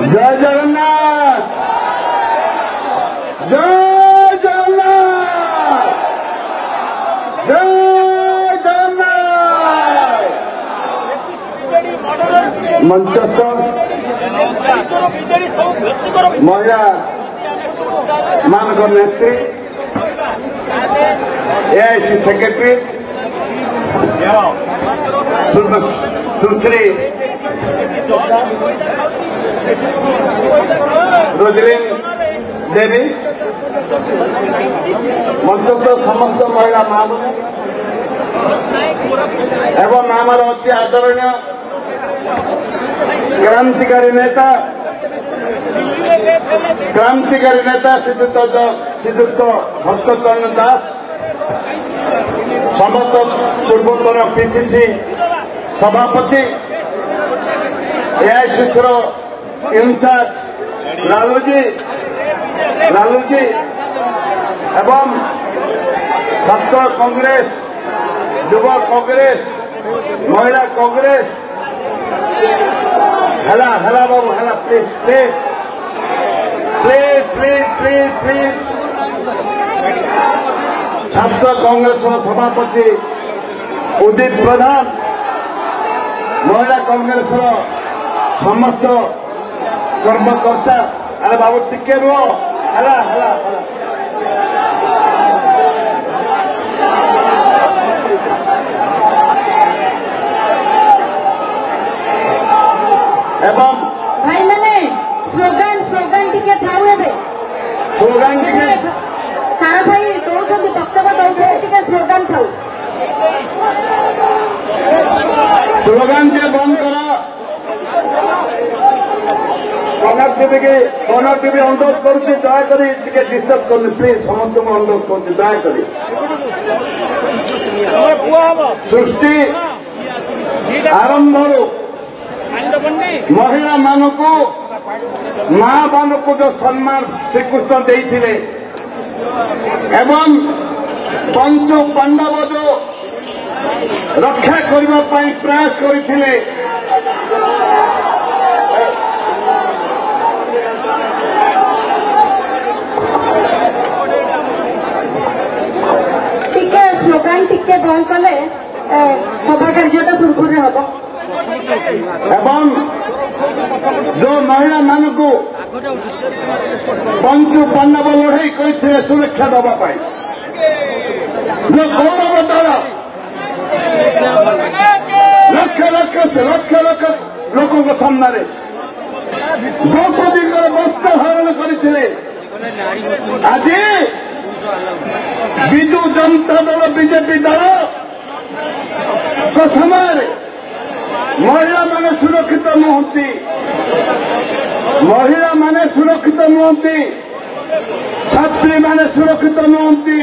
जय जगन्नाथ, जय जगन्नाथ, जय जगन्नाथ। मंचस्थ महिला मान नेत्री एआईसी सेक्रेटरी सुश्री रोजलिन देवी मंचस्थ समस्त महिला माँ एवं आमर अति आदरणीय क्रांतिकारी नेता श्रीजुक्त भक्तचरण दास समस्त पूर्वोत्तर पीसीसी सभापति एआईसीसी इंचार्ज लालूजी एवं छात्र कांग्रेस युवा कांग्रेस महिला कांग्रेस हेला बाबू हेला प्लीज छात्र कांग्रेस सभापति उदित प्रधान महिला कांग्रेस समस्त कर्मकर्ता अरे बाबू टिके रुह हेला एवं भाई मैंने स्लोगान टिके थाउ हेबे स्लोगान टिके हाँ भाई दौरान वक्तव्य दौरान स्लोगान थाउ स्लोगान के बंद करा कनक टीवी अनुरोध करुच्ची दयाकोरी डिस्टर्ब करनी प्लीज समस्त को अनुरोध करुच्ची दयाकोरी सृष्टि आरंभ महिला मानक माँ मानक जो सम्मान श्रीकृष्ण देते एवं पंचु पांडव जो रक्षा करने प्रयास करते स्लोगान टिके बंद कले सभा कार्यटा सुरखुर हम एवं जो महिला मान को पंचु पांडव लड़ाई करते सुरक्षा देवाई जो गौरव द्वार लक्ष लोक सामने द्रौपदी वस्त्र हरण करते आज विजु जनता दल बीजेपी दल समय महिला माने सुरक्षित नुहति छात्री माने सुरक्षित नुहति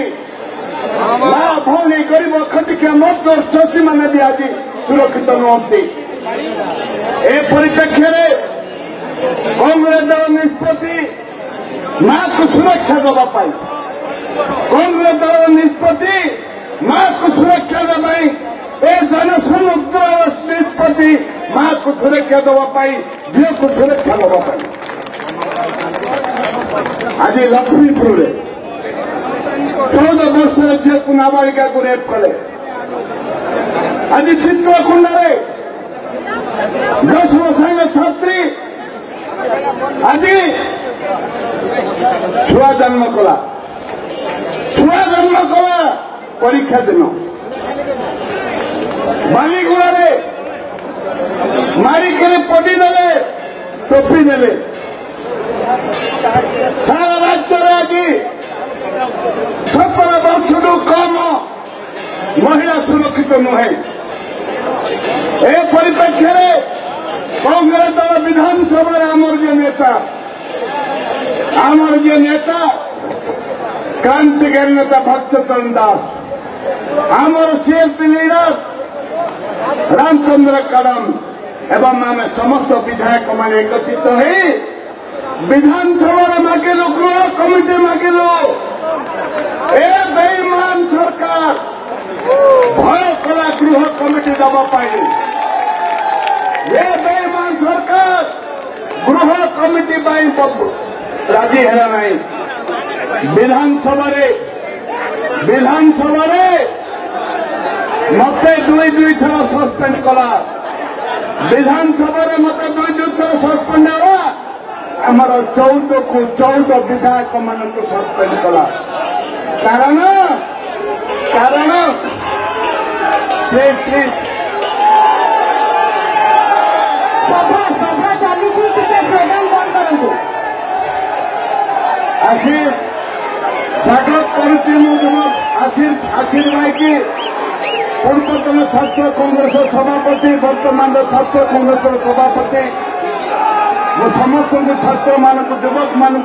माँ भौणी गरीब खटिकिया मजदूर चाषी माने भी आज सुरक्षित नुहति ए परिप्रेक्षी कांग्रेस दल निष्पत्ति माँ को सुरक्षा देवाई कांग्रेस दल निष्पत्ति माँ को सुरक्षा देवाई ए जनसमुद्र निष्पत्ति माँ को सुरक्षा देवाई झील को सुरक्षा देवाई आज लक्ष्मीपुर 14 वर्ष झील को नाबालिका को रेप कले आज चित्रकुंडा 10 वर्ष छात्री आज छुआ जन्म कला परीक्षा दिन बालीगुड़ा मारिक पटी देले टोपी देले सारा राज्य आज 17 वर्ष कम महिला सुरक्षित नुहे ए परिप्रेक्षी कांग्रेस दल विधानसभा आमर जो नेता क्रांतिकारी नेता भक्तचरण दास आमर सीएलपी लीडर रामचंद्र कदम एवं आम समस्त विधायक मान एकत्रित हो विधानसभा मागिलु गृह कमिटी मागिलु ए बेईमान सरकार भय कला गृह कमिटी देवाई ये बेईमान सरकार गृह कमिटी राजी है ना विधानसभा मत दुई थर सस्पेंड कला विधानसभा मत दुई थर सस्पेंड है आमर 14 को 14 विधायक मान सस्पेंड कला कारण प्लीज सभा चली स्लोगान बंद करूँ आशीर स्वागत करुच्ची आशीर भाई की पूर्वतन छात्र कांग्रेस सभापति वर्तमान छात्र कांग्रेस सभापति समस्त छात्र मान युवक मान